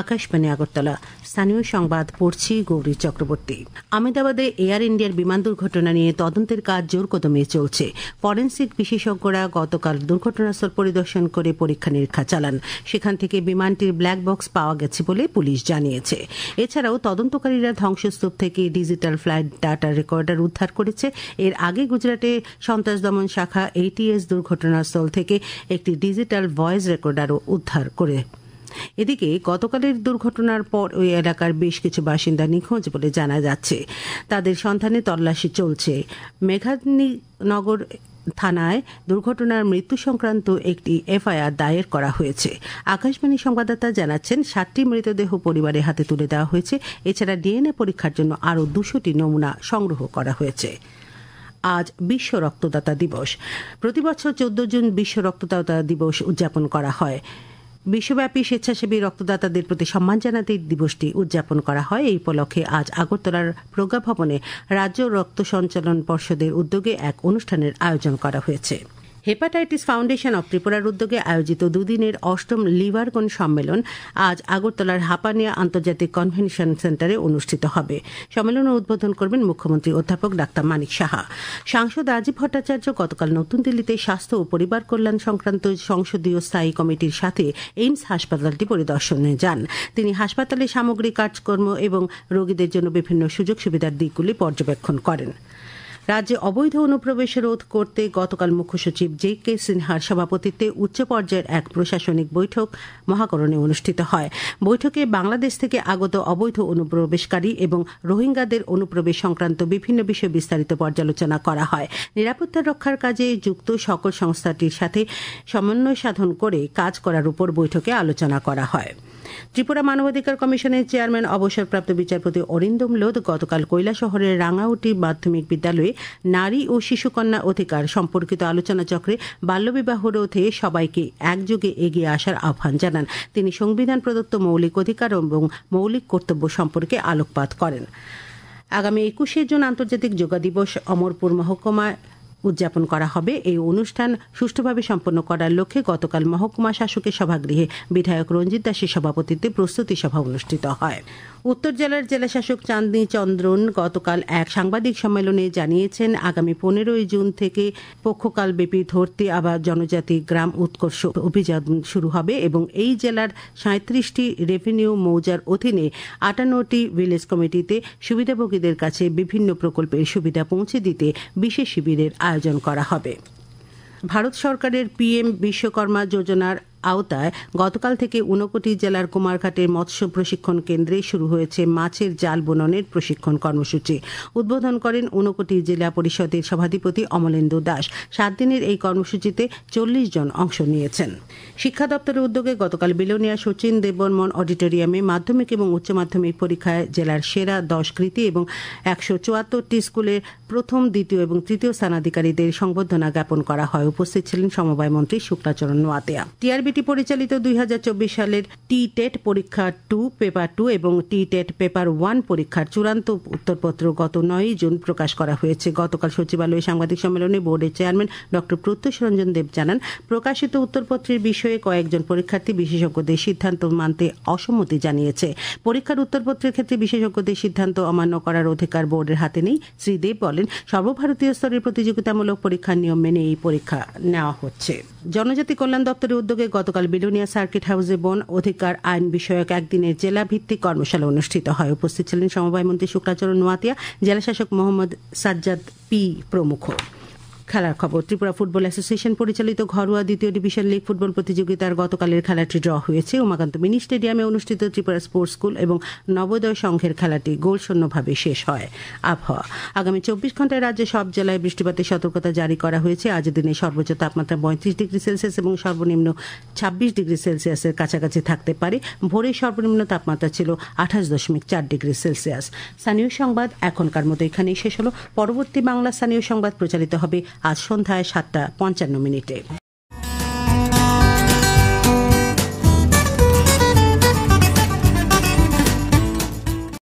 আকাশবাণী আগরতলা। স্থানীয় সংবাদ পড়ছি গৌরী চক্রবর্তী। আহমেদাবাদে এয়ার ইন্ডিয়ার বিমান দুর্ঘটনা নিয়ে তদন্তের কাজ জোর কদমে চলছে। ফরেন্সিক বিশেষজ্ঞরা গতকাল দুর্ঘটনাস্থল পরিদর্শন করে পরীক্ষা নিরীক্ষা চালান। সেখান থেকে বিমানটির ব্ল্যাক বক্স পাওয়া গেছে বলে পুলিশ জানিয়েছে। এছাড়াও তদন্তকারীরা ধ্বংসস্তূপ থেকে ডিজিটাল ফ্লাইট ডাটা রেকর্ডার উদ্ধার করেছে। এর আগে গুজরাটে সন্ত্রাস দমন শাখা ATS দুর্ঘটনাস্থল থেকে একটি ডিজিটাল ভয়েস রেকর্ডারও উদ্ধার করে। এদিকে গতকালের দুর্ঘটনার পর ওই এলাকার বেশ কিছু বাসিন্দা নিখোঁজ বলে জানা যাচ্ছে। তাদের সন্ধানে তল্লাশি চলছে। মেঘানীনগর থানায় দুর্ঘটনার মৃত্যু সংক্রান্ত একটি FIR দায়ের করা হয়েছে। আকাশবাণী সংবাদদাতা জানাচ্ছেন 7টি মৃতদেহ পরিবারের হাতে তুলে দেওয়া হয়েছে। এছাড়া DNA পরীক্ষার জন্য আরও 200টি নমুনা সংগ্রহ করা হয়েছে। আজ বিশ্ব রক্তদাতা দিবস। প্রতিবছর 14 জুন বিশ্ব রক্তদাতা দিবস উদযাপন করা হয়। বিশ্বব্যাপী স্বেচ্ছাসেবী রক্তদাতাদের প্রতি সম্মান জানাতে দিবসটি উদযাপন করা হয়। এই উপলক্ষে আজ আগরতলার প্রজ্ঞা ভবনে রাজ্য রক্ত সঞ্চালন পর্ষদের উদ্যোগে এক অনুষ্ঠানের আয়োজন করা হয়েছে। হেপাটাইটিস ফাউন্ডেশন অব ত্রিপুরার উদ্যোগে আয়োজিত দুদিনের 8ম লিভারগন সম্মেলন আজ আগরতলার হাপানিয়া আন্তর্জাতিক কনভেনশন সেন্টারে অনুষ্ঠিত হবে। সম্মেলনের উদ্বোধন করবেন মুখ্যমন্ত্রী অধ্যাপক ডাক্তার মানিক সাহা। সাংসদ রাজীব ভট্টাচার্য গতকাল নতুন দিল্লিতে স্বাস্থ্য ও পরিবার কল্যাণ সংক্রান্ত সংসদীয় স্থায়ী কমিটির সাথে এইমস হাসপাতালটি পরিদর্শনে যান। তিনি হাসপাতালে সামগ্রিক কাজকর্ম এবং রোগীদের জন্য বিভিন্ন সুযোগ সুবিধার দিকগুলি পর্যবেক্ষণ করেন। রাজ্যে অবৈধ অনুপ্রবেশ রোধ করতে গতকাল মুখ্য সচিব JK সিনহার সভাপতিত্বে উচ্চ পর্যায়ের এক প্রশাসনিক বৈঠক মহাকরণে অনুষ্ঠিত হয়। বৈঠকে বাংলাদেশ থেকে আগত অবৈধ অনুপ্রবেশকারী এবং রোহিঙ্গাদের অনুপ্রবেশ সংক্রান্ত বিভিন্ন বিষয় বিস্তারিত পর্যালোচনা করা হয়। নিরাপত্তা রক্ষার কাজে যুক্ত সকল সংস্থাটির সাথে সমন্বয় সাধন করে কাজ করার উপর বৈঠকে আলোচনা করা হয়। ত্রিপুরা মানবাধিকার কমিশনের চেয়ারম্যান অবসরপ্রাপ্ত বিচারপতি অরিন্দম লোধ গতকাল কৈলাসহরের রাঙাউটি মাধ্যমিক বিদ্যালয়ে নারী ও শিশুকন্যা অধিকার সম্পর্কিত আলোচনা চক্রে বাল্যবিবাহ রোধে সবাইকে একযোগে এগিয়ে আসার আহ্বান জানান। তিনি সংবিধান প্রদত্ত মৌলিক অধিকার এবং মৌলিক কর্তব্য সম্পর্কে আলোকপাত করেন। আগামী 21শে জুন আন্তর্জাতিক যোগা দিবস অমরপুর মহকুমায় উদযাপন করা হবে। এই অনুষ্ঠান সুষ্ঠুভাবে সম্পন্ন করার লক্ষ্যে গতকাল মহকুমা শাসকের সভাগৃহে বিধায়ক রঞ্জিত দাসের সভাপতিত্বে প্রস্তুতি সভা অনুষ্ঠিত হয়। উত্তর জেলার জেলাশাসক চাঁদনী চন্দ্রন গতকাল এক সাংবাদিক সম্মেলনে জানিয়েছেন, আগামী 15ই জুন থেকে পক্ষকালব্যাপী ধরতে আবার জনজাতি গ্রাম উৎকর্ষ অভিযান শুরু হবে এবং এই জেলার 37টি রেভিনিউ মৌজার অধীনে 58টি ভিলেজ কমিটিতে সুবিধাভোগীদের কাছে বিভিন্ন প্রকল্পের সুবিধা পৌঁছে দিতে বিশেষ শিবিরের আয়োজন করা হবে। ভারত সরকারের PM বিশ্বকর্মা যোজনার আওতায় গতকাল থেকে ঊনকোটি জেলার কুমারঘাটের মৎস্য প্রশিক্ষণ কেন্দ্রে শুরু হয়েছে মাছের জাল বুননের প্রশিক্ষণ কর্মসূচি। উদ্বোধন করেন ঊনকোটি জেলা পরিষদের সভাধিপতি অমলেন্দু দাস। 7 দিনের এই কর্মসূচিতে 40 জন অংশ নিয়েছেন। শিক্ষা দপ্তরের উদ্যোগে গতকাল বিলোনিয়া শচীন দেববর্মন অডিটোরিয়ামে মাধ্যমিক এবং উচ্চ মাধ্যমিক পরীক্ষায় জেলার সেরা 10 কৃতী এবং 174টি স্কুলের প্রথম, দ্বিতীয় এবং তৃতীয় স্থানাধিকারীদের সংবর্ধনা জ্ঞাপন করা হয়। উপস্থিত ছিলেন সমবায় মন্ত্রী শুক্লাচরণ নোয়াতিয়া। TRBT পরিচালিত 2024 সালের TTET পরীক্ষা 2 পেপার 2 এবং TTET পেপার 1 পরীক্ষার চূড়ান্ত উত্তরপত্র গত 9 জুন প্রকাশ করা হয়েছে। গতকাল সচিবালয়ে সাংবাদিক সম্মেলনে বোর্ডের চেয়ারম্যান ডক্টর প্রত্যুষ রঞ্জন দেব জানান, প্রকাশিত উত্তরপত্রের বিষয়ে কয়েকজন পরীক্ষার্থী বিশেষজ্ঞদের সিদ্ধান্ত মানতে অসম্মতি জানিয়েছে। পরীক্ষার উত্তরপত্রের ক্ষেত্রে বিশেষজ্ঞদের সিদ্ধান্ত অমান্য করার অধিকার বোর্ডের হাতে নেই। শ্রী দেব বলেন, সর্বভারতীয় স্তরের প্রতিযোগিতামূলক পরীক্ষার নিয়ম মেনে এই পরীক্ষা নেওয়া হচ্ছে। জনজাতি কল্যাণ দপ্তরের উদ্যোগে গতকাল বিলোনিয়া সার্কিট হাউসে বন অধিকার আইন বিষয়ক একদিনের জেলা ভিত্তিক কর্মশালা অনুষ্ঠিত হয়। উপস্থিত ছিলেন সমবায় মন্ত্রী শুক্লাচরণ নোয়াতিয়া, জেলাশাসক মোহাম্মদ সাজ্জাদ P প্রমুখ। খেলার খবর। ত্রিপুরা ফুটবল অ্যাসোসিয়েশন পরিচালিত ঘরোয়া দ্বিতীয় ডিভিশন লিগ ফুটবল প্রতিযোগিতার গতকালের খেলাটি ড্র হয়েছে। উমাকান্ত মিনি স্টেডিয়ামে অনুষ্ঠিত ত্রিপুরা স্পোর্টস স্কুল এবং নবোদয় সংঘের খেলাটি গোলশূন্যভাবে শেষ হয়। আবহাওয়া। আগামী 24 ঘন্টায় রাজ্যে সব জেলায় বৃষ্টিপাতের সতর্কতা জারি করা হয়েছে। আজ দিনে সর্বোচ্চ তাপমাত্রা 35 ডিগ্রি সেলসিয়াস এবং সর্বনিম্ন 26 ডিগ্রি সেলসিয়াসের কাছাকাছি থাকতে পারে। ভোরে সর্বনিম্ন তাপমাত্রা ছিল 28.4 ডিগ্রি সেলসিয়াস। স্থানীয় সংবাদ এখনকার মতো এখানেই শেষ হলো। পরবর্তী বাংলা স্থানীয় সংবাদ প্রচারিত হবে আজ সন্ধ্যায় 7:55।